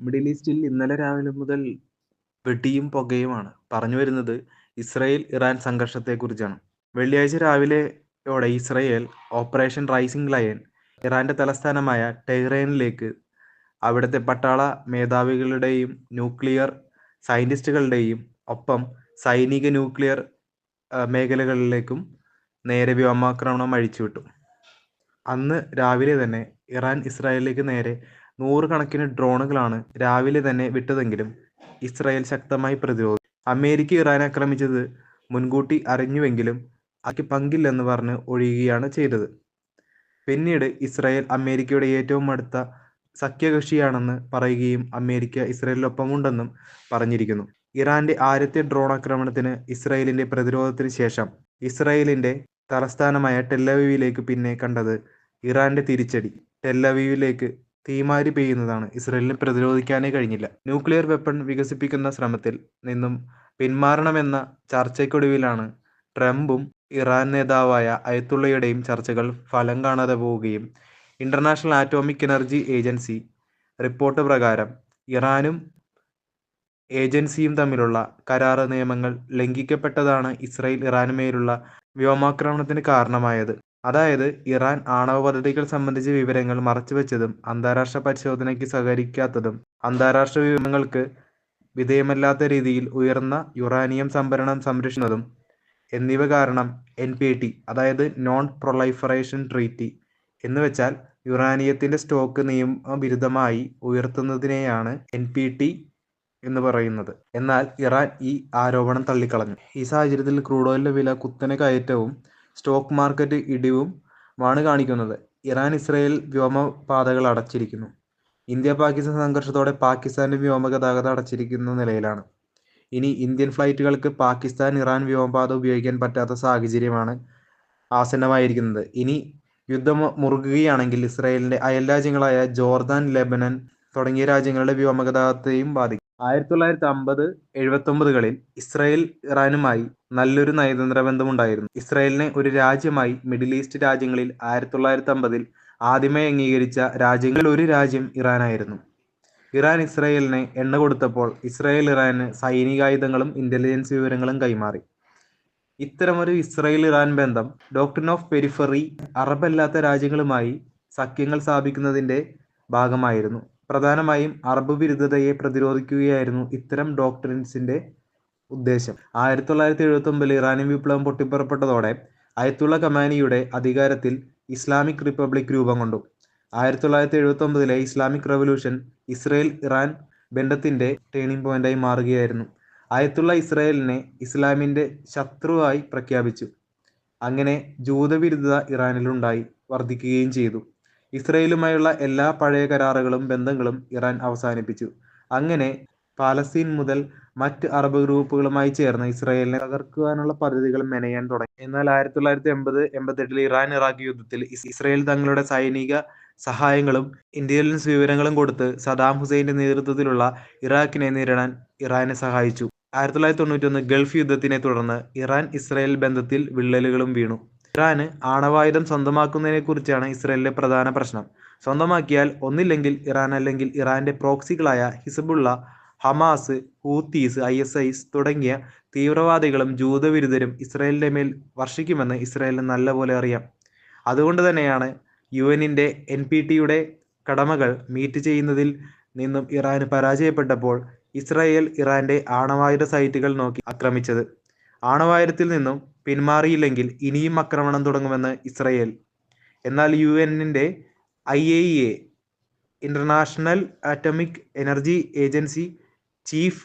Middle ഈസ്റ്റിൽ ഇന്നലെ രാവിലെ മുതൽ വെടിയും പുകയുമാണ്. പറഞ്ഞു വരുന്നത് ഇസ്രായേൽ ഇറാൻ സംഘർഷത്തെക്കുറിച്ചാണ്. വെള്ളിയാഴ്ച രാവിലെയോടെ ഇസ്രായേൽ ഓപ്പറേഷൻ റൈസിംഗ് ലയൺ ഇറാന്റെ തലസ്ഥാനമായ ടെഹ്റാനിലേക്ക് അവിടുത്തെ പട്ടാള മേധാവികളുടെയും ന്യൂക്ലിയർ സയന്റിസ്റ്റുകളുടെയും ഒപ്പം സൈനിക ന്യൂക്ലിയർ മേഖലകളിലേക്കും നേരെ വ്യോമാക്രമണം അഴിച്ചുവിട്ടു. അന്ന് രാവിലെ തന്നെ ഇറാൻ ഇസ്രായേലിലേക്ക് നേരെ നൂറുകണക്കിന് ഡ്രോണുകളാണ് രാവിലെ തന്നെ വിട്ടതെങ്കിലും ഇസ്രായേൽ ശക്തമായി പ്രതിരോധിച്ചു. അമേരിക്ക ഇറാനെ ആക്രമിച്ചത് മുൻകൂട്ടി അറിഞ്ഞുവെങ്കിലും അതിക്ക് പങ്കില്ലെന്ന് പറഞ്ഞ് ഒഴിയുകയാണ് ചെയ്തത്. പിന്നീട് ഇസ്രായേൽ അമേരിക്കയുടെ ഏറ്റവും അടുത്ത സഖ്യകക്ഷിയാണെന്ന് പറയുകയും അമേരിക്ക ഇസ്രായേലിനൊപ്പമുണ്ടെന്നും പറഞ്ഞിരിക്കുന്നു. ഇറാന്റെ ആദ്യത്തെ ഡ്രോൺ ആക്രമണത്തിന് ഇസ്രായേലിന്റെ പ്രതിരോധത്തിന് ശേഷം ഇസ്രായേലിന്റെ തലസ്ഥാനമായ ടെല്ലവീവിലേക്ക് പിന്നെ കണ്ടത് ഇറാന്റെ തിരിച്ചടി. ടെല്ലവീവിലേക്ക് തീമാരി പെയ്യുന്നതാണ്. ഇസ്രായേലിന് പ്രതിരോധിക്കാനേ കഴിഞ്ഞില്ല. ന്യൂക്ലിയർ വെപ്പൺ വികസിപ്പിക്കുന്ന ശ്രമത്തിൽ നിന്നും പിന്മാറണമെന്ന ചർച്ചയ്ക്കൊടുവിലാണ് ട്രംപും ഇറാൻ നേതാവായ അയത്തുള്ളയുടെയും ചർച്ചകൾ ഫലം കാണാതെ പോവുകയും international atomic energy agency report പ്രകാരം ഇറാനും ഏജൻസിയും തമ്മിലുള്ള കരാർ നിയമങ്ങൾ ലംഘിക്കപ്പെട്ടതാണ് ഇസ്രായേൽ ഇറാനുമേലുള്ള വ്യോമാക്രമണത്തിന് കാരണമായത്. അതായത് ഇറാൻ ആണവ പദ്ധതികൾ സംബന്ധിച്ച വിവരങ്ങൾ മറച്ചുവെച്ചതും അന്താരാഷ്ട്ര പരിശോധനയ്ക്ക് സഹകരിക്കാത്തതും അന്താരാഷ്ട്ര നിയമങ്ങൾക്ക് വിധേയമല്ലാത്ത രീതിയിൽ ഉയർന്ന യുറാനിയം സംഭരണം സംരക്ഷിക്കുന്നതും എന്നിവ കാരണം NPT അതായത് നോൺ പ്രൊലൈഫറേഷൻ ട്രീറ്റി എന്നുവെച്ചാൽ യുറാനിയത്തിന്റെ സ്റ്റോക്ക് നിയമവിരുദ്ധമായി ഉയർത്തുന്നതിനെയാണ് NPT എന്ന് പറയുന്നത്. എന്നാൽ ഇറാൻ ഈ ആരോപണം തള്ളിക്കളഞ്ഞു. ഈ സാഹചര്യത്തിൽ ക്രൂഡ് ഓയിലിന്റെ വില കുത്തനെ കയറ്റവും സ്റ്റോക്ക് മാർക്കറ്റ് ഇടിവുമാണ് കാണിക്കുന്നത്. ഇറാൻ ഇസ്രായേൽ വ്യോമപാതകൾ അടച്ചിരിക്കുന്നു. ഇന്ത്യ പാകിസ്ഥാൻ സംഘർഷത്തോടെ പാകിസ്ഥാന്റെ വ്യോമഗതാഗതം അടച്ചിരിക്കുന്ന നിലയിലാണ്. ഇനി ഇന്ത്യൻ ഫ്ലൈറ്റുകൾക്ക് പാകിസ്ഥാൻ ഇറാൻ വ്യോമപാത ഉപയോഗിക്കാൻ പറ്റാത്ത സാഹചര്യമാണ് ആസന്നമായിരിക്കുന്നത്. ഇനി യുദ്ധം മുറുകുകയാണെങ്കിൽ ഇസ്രായേലിന്റെ അയൽരാജ്യങ്ങളായ ജോർദാൻ, ലെബനൻ തുടങ്ങിയ രാജ്യങ്ങളുടെ വ്യോമഗതാഗതത്തെയും ബാധിക്കും. 1950-79കളിൽ ഇസ്രായേൽ ഇറാനുമായി നല്ലൊരു നയതന്ത്ര ബന്ധമുണ്ടായിരുന്നു. ഇസ്രായേലിനെ ഒരു രാജ്യമായി മിഡിൽ ഈസ്റ്റ് രാജ്യങ്ങളിൽ 1950-ൽ ആദ്യമായി അംഗീകരിച്ച രാജ്യങ്ങളിൽ ഒരു രാജ്യം ഇറാനായിരുന്നു. ഇറാൻ ഇസ്രായേലിന് എണ്ണ കൊടുത്തപ്പോൾ ഇസ്രായേൽ ഇറാന് സൈനികായുധങ്ങളും ഇന്റലിജൻസ് വിവരങ്ങളും കൈമാറി. ഇത്തരമൊരു ഇസ്രായേൽ ഇറാൻ ബന്ധം ഡോക്ട്രിൻ ഓഫ് പെരിഫറി അറബല്ലാത്ത രാജ്യങ്ങളുമായി സഖ്യങ്ങൾ സ്ഥാപിക്കുന്നതിന്റെ ഭാഗമായിരുന്നു. പ്രധാനമായും അറബ് വിരുദ്ധതയെ പ്രതിരോധിക്കുകയായിരുന്നു ഇത്തരം ഡോക്ട്രിൻസിന്റെ ഉദ്ദേശം. 1979-ൽ ഇറാനിയൻ വിപ്ലവം പൊട്ടിപ്പുറപ്പെട്ടതോടെ അയത്തുള്ള ഖമേനിയുടെ അധികാരത്തിൽ ഇസ്ലാമിക് റിപ്പബ്ലിക് രൂപം കൊണ്ടു. 1979-ലെ ഇസ്ലാമിക് റവല്യൂഷൻ ഇസ്രായേൽ ഇറാൻ ബന്ധത്തിന്റെ ടേണിംഗ് പോയിന്റായി മാറുകയായിരുന്നു. അയത്തുള്ള ഇസ്രായേലിനെ ഇസ്ലാമിന്റെ ശത്രുവായി പ്രഖ്യാപിച്ചു. അങ്ങനെ ജൂതവിരുദ്ധത ഇറാനിലുണ്ടായി വർദ്ധിക്കുകയും ചെയ്തു. ഇസ്രായേലുമായുള്ള എല്ലാ പഴയ കരാറുകളും ബന്ധങ്ങളും ഇറാൻ അവസാനിപ്പിച്ചു. അങ്ങനെ പാലസ്തീൻ മുതൽ മറ്റ് അറബ് ഗ്രൂപ്പുകളുമായി ചേർന്ന് ഇസ്രായേലിനെ തകർക്കുവാനുള്ള പദ്ധതികൾ മെനയാൻ തുടങ്ങി. എന്നാൽ 1980-88-ൽ ഇറാൻ ഇറാഖ് യുദ്ധത്തിൽ ഇസ്രായേൽ തങ്ങളുടെ സൈനിക സഹായങ്ങളും ഇന്റലിജൻസ് വിവരങ്ങളും കൊടുത്ത് സദാം ഹുസൈന്റെ നേതൃത്വത്തിലുള്ള ഇറാഖിനെ നേരിടാൻ ഇറാനെ സഹായിച്ചു. 1991 ഗൾഫ് യുദ്ധത്തിനെ തുടർന്ന് ഇറാൻ ഇസ്രായേൽ ബന്ധത്തിൽ വിള്ളലുകളും വീണു. ഇറാന് ആണവായുധം സ്വന്തമാക്കുന്നതിനെക്കുറിച്ചാണ് ഇസ്രായേലിലെ പ്രധാന പ്രശ്നം. സ്വന്തമാക്കിയാൽ ഒന്നില്ലെങ്കിൽ ഇറാൻ അല്ലെങ്കിൽ ഇറാന്റെ പ്രോക്സികളായ ഹിസ്ബുള്ള, ഹമാസ്, ഹൂത്തീസ്, ISIS തുടങ്ങിയ തീവ്രവാദികളും ജൂതവിരുദ്ധരും ഇസ്രായേലിന്റെ മേൽ വർഷിക്കുമെന്ന് ഇസ്രായേലിന് നല്ലപോലെ അറിയാം. അതുകൊണ്ട് തന്നെയാണ് UN-ന്റെ NPT-യുടെ കടമകൾ മീറ്റ് ചെയ്യുന്നതിൽ നിന്നും ഇറാന് പരാജയപ്പെട്ടപ്പോൾ ഇസ്രായേൽ ഇറാന്റെ ആണവായുധ സൈറ്റുകൾ നോക്കി ആക്രമിച്ചത്. ആണവായുധത്തിൽ നിന്നും പിന്മാറിയില്ലെങ്കിൽ ഇനിയും ആക്രമണം തുടങ്ങുമെന്ന് ഇസ്രായേൽ. എന്നാൽ UN-ന്റെ IAEA international atomic energy agency chief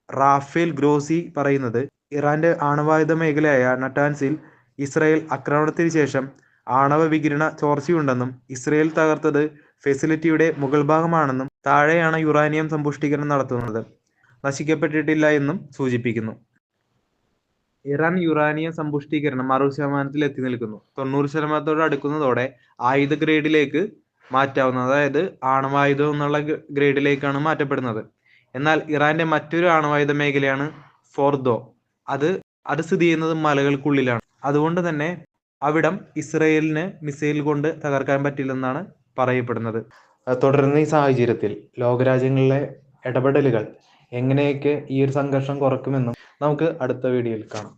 Rafale Grossi പറയുന്നത് ഇറാന്റെ ആണവായുധ മേഖലയായ നട്ടാൻസിൽ ഇസ്രായേൽ ആക്രമണത്തിന് ശേഷം ആണവ വികിരണ ചോർച്ചയുണ്ടെന്നും ഇസ്രായേൽ തകർത്തത് ഫെസിലിറ്റിയുടെ മുകൾ ഭാഗമാണെന്നും താഴെയാണ് യുറാനിയം സമ്പുഷ്ടീകരണം നടത്തുന്നത്, നശിക്കപ്പെട്ടിട്ടില്ല എന്നും സൂചിപ്പിക്കുന്നു. ഇറാൻ യുറാനിയം സമ്പുഷ്ടീകരണം 60% എത്തി നിൽക്കുന്നു. 90% അടുക്കുന്നതോടെ ആയുധ ഗ്രേഡിലേക്ക് മാറ്റാവുന്നത്, അതായത് ആണവായുധം എന്നുള്ള ഗ്രേഡിലേക്കാണ് മാറ്റപ്പെടുന്നത്. എന്നാൽ ഇറാന്റെ മറ്റൊരു ആണവായുധ മേഖലയാണ് ഫോർദോ. അത് സ്ഥിതി ചെയ്യുന്നത് മലകൾക്കുള്ളിലാണ്. അതുകൊണ്ട് തന്നെ അവിടം ഇസ്രായേലിന് മിസൈൽ കൊണ്ട് തകർക്കാൻ പറ്റില്ലെന്നാണ് പറയപ്പെടുന്നത്. തുടർന്ന് ഈ സാഹചര്യത്തിൽ ലോകരാജ്യങ്ങളിലെ ഇടപെടലുകൾ എങ്ങനെയൊക്കെ ഈ ഒരു സംഘർഷം കുറക്കുമെന്നും നമുക്ക് അടുത്ത വീഡിയോയിൽ കാണാം.